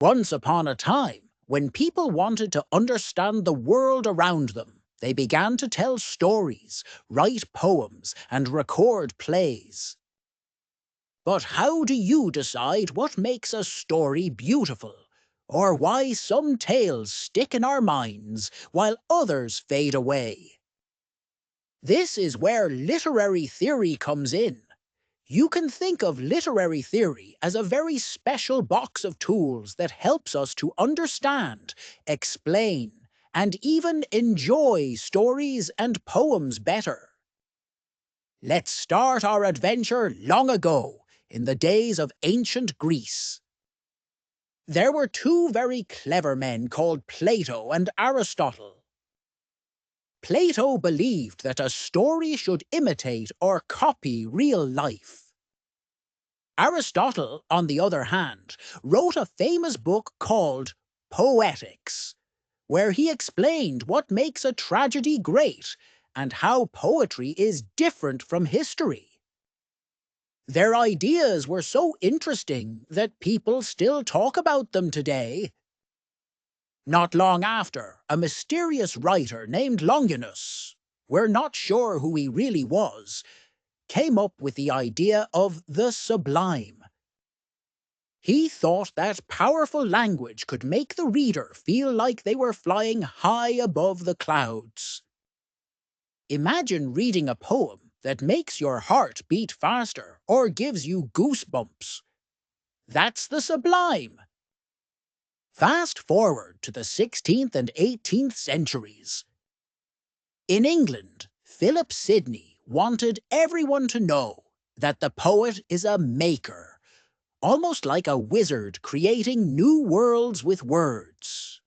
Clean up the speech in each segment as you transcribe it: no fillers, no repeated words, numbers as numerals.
Once upon a time, when people wanted to understand the world around them, they began to tell stories, write poems, and record plays. But how do you decide what makes a story beautiful? Or why some tales stick in our minds while others fade away? This is where literary theory comes in. You can think of literary theory as a very special box of tools that helps us to understand, explain, and even enjoy stories and poems better. Let's start our adventure long ago, in the days of ancient Greece. There were two very clever men called Plato and Aristotle. Plato believed that a story should imitate or copy real life. Aristotle, on the other hand, wrote a famous book called Poetics, where he explained what makes a tragedy great and how poetry is different from history. Their ideas were so interesting that people still talk about them today. Not long after, a mysterious writer named Longinus, we're not sure who he really was, came up with the idea of the sublime. He thought that powerful language could make the reader feel like they were flying high above the clouds. Imagine reading a poem that makes your heart beat faster or gives you goosebumps. That's the sublime. Fast forward to the 16th and 18th centuries. In England, Philip Sidney wanted everyone to know that the poet is a maker, almost like a wizard creating new worlds with words.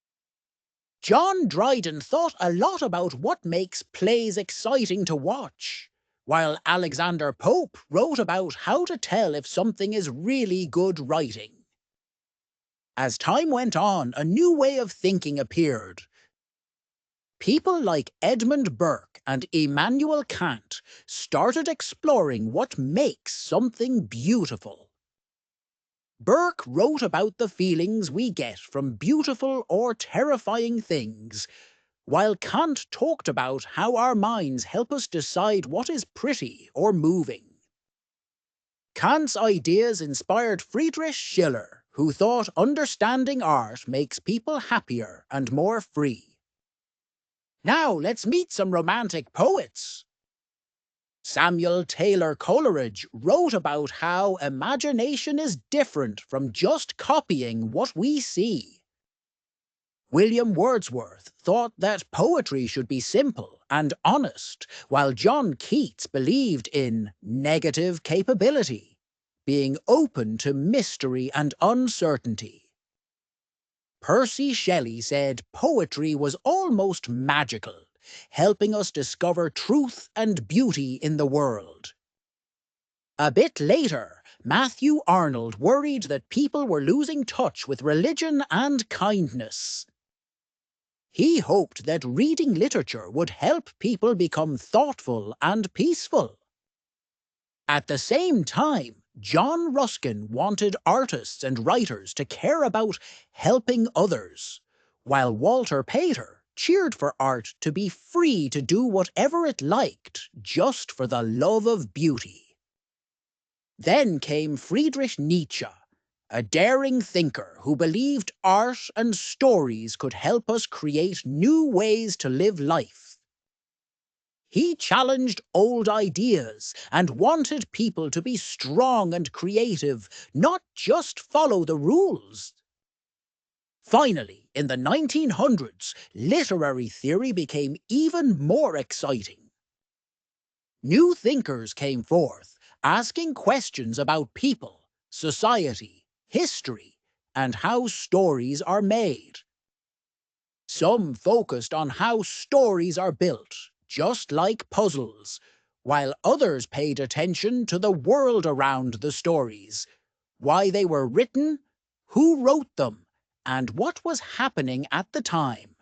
John Dryden thought a lot about what makes plays exciting to watch, while Alexander Pope wrote about how to tell if something is really good writing. As time went on, a new way of thinking appeared. People like Edmund Burke and Immanuel Kant started exploring what makes something beautiful. Burke wrote about the feelings we get from beautiful or terrifying things, while Kant talked about how our minds help us decide what is pretty or moving. Kant's ideas inspired Friedrich Schiller, who thought understanding art makes people happier and more free. Now let's meet some romantic poets. Samuel Taylor Coleridge wrote about how imagination is different from just copying what we see. William Wordsworth thought that poetry should be simple and honest, while John Keats believed in negative capability, being open to mystery and uncertainty. Percy Shelley said poetry was almost magical, helping us discover truth and beauty in the world. A bit later, Matthew Arnold worried that people were losing touch with religion and kindness. He hoped that reading literature would help people become thoughtful and peaceful. At the same time, John Ruskin wanted artists and writers to care about helping others, while Walter Pater cheered for art to be free to do whatever it liked just for the love of beauty. Then came Friedrich Nietzsche, a daring thinker who believed art and stories could help us create new ways to live life. He challenged old ideas and wanted people to be strong and creative, not just follow the rules. Finally, in the 1900s, literary theory became even more exciting. New thinkers came forth, asking questions about people, society, history, and how stories are made. Some focused on how stories are built, just like puzzles, while others paid attention to the world around the stories, why they were written, who wrote them, and what was happening at the time.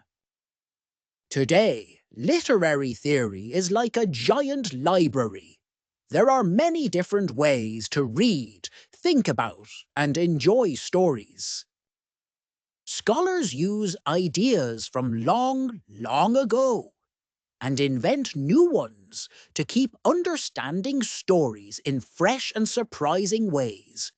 Today, literary theory is like a giant library. There are many different ways to read, think about, and enjoy stories. Scholars use ideas from long, long ago and invent new ones to keep understanding stories in fresh and surprising ways.